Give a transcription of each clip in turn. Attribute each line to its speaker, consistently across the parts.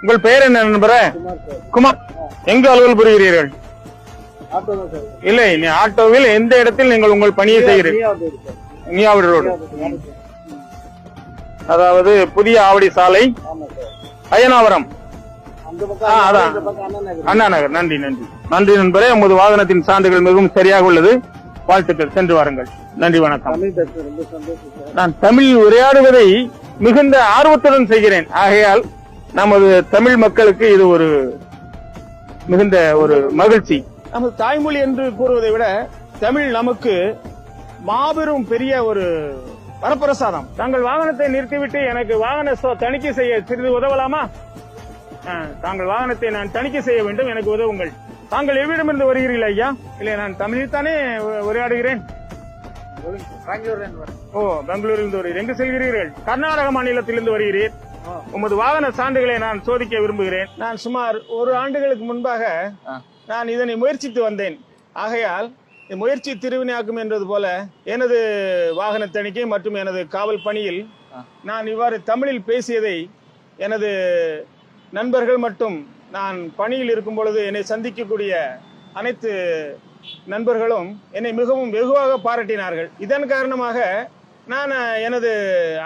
Speaker 1: உங்கள் பெயர் என்ன நண்பரே? குமார். எங்கு அலுவல் புரிகிறீர்கள்? இல்லை, நீ ஆட்டோவில் எந்த இடத்தில் நீங்கள் உங்கள் பணியை செய்கிறீர்கள்? மியாவடி ரோடு, அதாவது புதிய ஆவடி சாலை, அய்யனாவரம். அதான் அண்ணா நகர். நன்றி நன்றி நன்றி நண்பரே. உமது வாகனத்தின் சான்றுகள் மிகவும் சரியாக உள்ளது. வாழ்த்துக்கள். சென்று வாருங்கள். நன்றி, வணக்கம். நான் தமிழில் உரையாடுவதை மிகுந்த ஆர்வத்துடன் செய்கிறேன். ஆகையால் நமது தமிழ் மக்களுக்கு இது ஒரு மிகுந்த ஒரு மகிழ்ச்சி. நமது தாய்மொழி என்று கூறுவதை விட தமிழ் நமக்கு மாபெரும் பெரிய ஒரு வரப்பிரசாதம். தாங்கள் வாகனத்தை நிறுத்திவிட்டு எனக்கு வாகன தணிக்கை செய்ய சிறிது உதவலாமா? தாங்கள் வாகனத்தை நான் தணிக்கை செய்ய வேண்டும், எனக்கு உதவுங்கள். தாங்கள் எவ்விடமிருந்து வருகிறீர்கள் ஐயா? இல்லை, நான் தமிழில் தானே உரையாடுகிறேன். ஓ, பெங்களூரிலிருந்து வருகிறீர்கள். எங்கு செல்கிறீர்கள்? கர்நாடக மாநிலத்திலிருந்து வருகிறீர். உமது வாகன சான்றுகளை நான் சோதிக்க விரும்புகிறேன். நான் சுமார் 1 ஆண்டுகளுக்கு முன்பாக நான் இதனை முயற்சித்து வந்தேன். ஆகையால் முயற்சி திருவினையாக்கும் என்றது போல எனது வாகன தணிக்கை மற்றும் எனது காவல் பணியில் நான் இவ்வாறு தமிழில் பேசியதை எனது நண்பர்கள் மற்றும் நான் பணியில் இருக்கும் பொழுது என்னை சந்திக்கக்கூடிய அனைத்து நண்பர்களும் என்னை மிகவும் வெகுவாக பாராட்டினார்கள். இதன் காரணமாக நான் எனது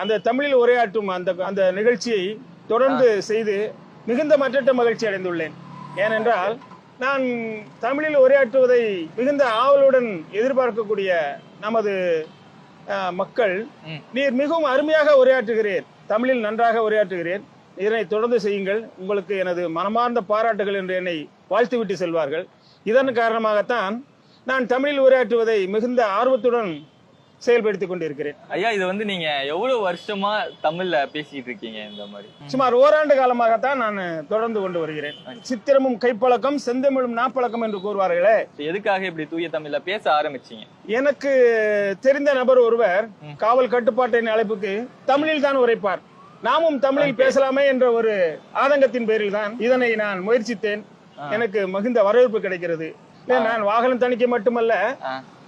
Speaker 1: அந்த தமிழில் உரையாற்றும் அந்த நிகழ்ச்சியை தொடர்ந்து செய்து மிகுந்த மற்றற்ற மகிழ்ச்சி அடைந்துள்ளேன். ஏனென்றால் நான் தமிழில் உரையாற்றுவதை மிகுந்த ஆவலுடன் எதிர்பார்க்கக்கூடிய நமது மக்கள், நீர் மிகவும் அருமையாக உரையாற்றுகிறீர், தமிழில் நன்றாக உரையாற்றுகிறீர், இதனை தொடர்ந்து செய்யுங்கள், உங்களுக்கு எனது மனமார்ந்த பாராட்டுகள் என்று என்னை வாழ்த்துவிட்டு செல்வார்கள். இதன் காரணமாகத்தான் நான் தமிழில் உரையாற்றுவதை மிகுந்த ஆர்வத்துடன் செயல்படுத்திக் கொண்டிருக்கிறேன்.
Speaker 2: ஐயா, இது வந்து நீங்க எவ்வளவு வருஷமா தமிழ்ல பேசிட்டு இருக்கீங்க? இந்த மாதிரி
Speaker 1: சுமார் 1 ஆண்டு காலமாகத்தான் நான் தொடர்ந்து கொண்டு வருகிறேன். சித்திரமும் கைப்பழக்கம், செந்தமிழும் நாப்பழக்கம் என்று கூறுவார்களே.
Speaker 2: எதுக்காக இப்படி தூய தமிழ்ல பேச ஆரம்பிச்சீங்க?
Speaker 1: எனக்கு தெரிந்த நபர் ஒருவர் காவல் கட்டுப்பாட்டின் அழைப்புக்கு தமிழில் தான் உரைப்பார். நாமும் தமிழில் பேசலாமே என்ற ஒரு ஆதங்கத்தின் பேரில் தான் இதனை நான் முயற்சித்தேன். எனக்கு மிகுந்த வரவேற்பு கிடைக்கிறது. நான் வாகன தணிக்கை மட்டுமல்ல,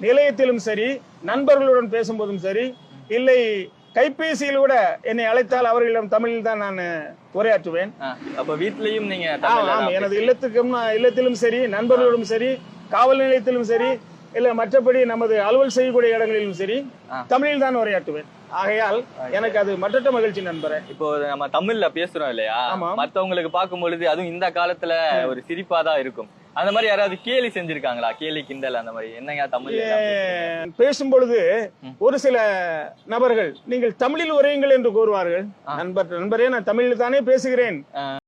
Speaker 1: நிலையத்திலும் சரி, நண்பர்களுடன் பேசும்போதும் சரி, இல்லை கைபேசியில் கூட என்னை அழைத்தால் அவர்களிடம் தமிழில் தான் நான் உரையாற்றுவேன்.
Speaker 2: அப்ப வீட்லயும் நீங்க?
Speaker 1: எனது இல்லத்திலும் சரி, நண்பர்களுடன் சரி, காவல் நிலையத்திலும் சரி, இல்ல மற்றபடி நமது அலுவல் செய்யக்கூடிய இடங்களிலும் சரி, தமிழில் தான் உரையாற்றுவேன். ஆகையால் எனக்கு அது மற்றற்ற மகிழ்ச்சி நண்பரே.
Speaker 2: இப்போ நம்ம தமிழ்ல பேசுறோம் இல்லையா, மத்தவங்களுக்கு பார்க்கும் பொழுது அதுவும் இந்த காலத்துல ஒரு சிரிப்பாதான் இருக்கும். அந்த மாதிரி யாராவது கேலி செஞ்சிருக்காங்களா? கேலி, கிண்டல் அந்த மாதிரி என்னங்க தமிழ்
Speaker 1: பேசும் பொழுது ஒரு சில நபர்கள் நீங்கள் தமிழில் உரையுங்கள் என்று கூறுவார்கள். நண்பரே, நான் தமிழில் தானே பேசுகிறேன்.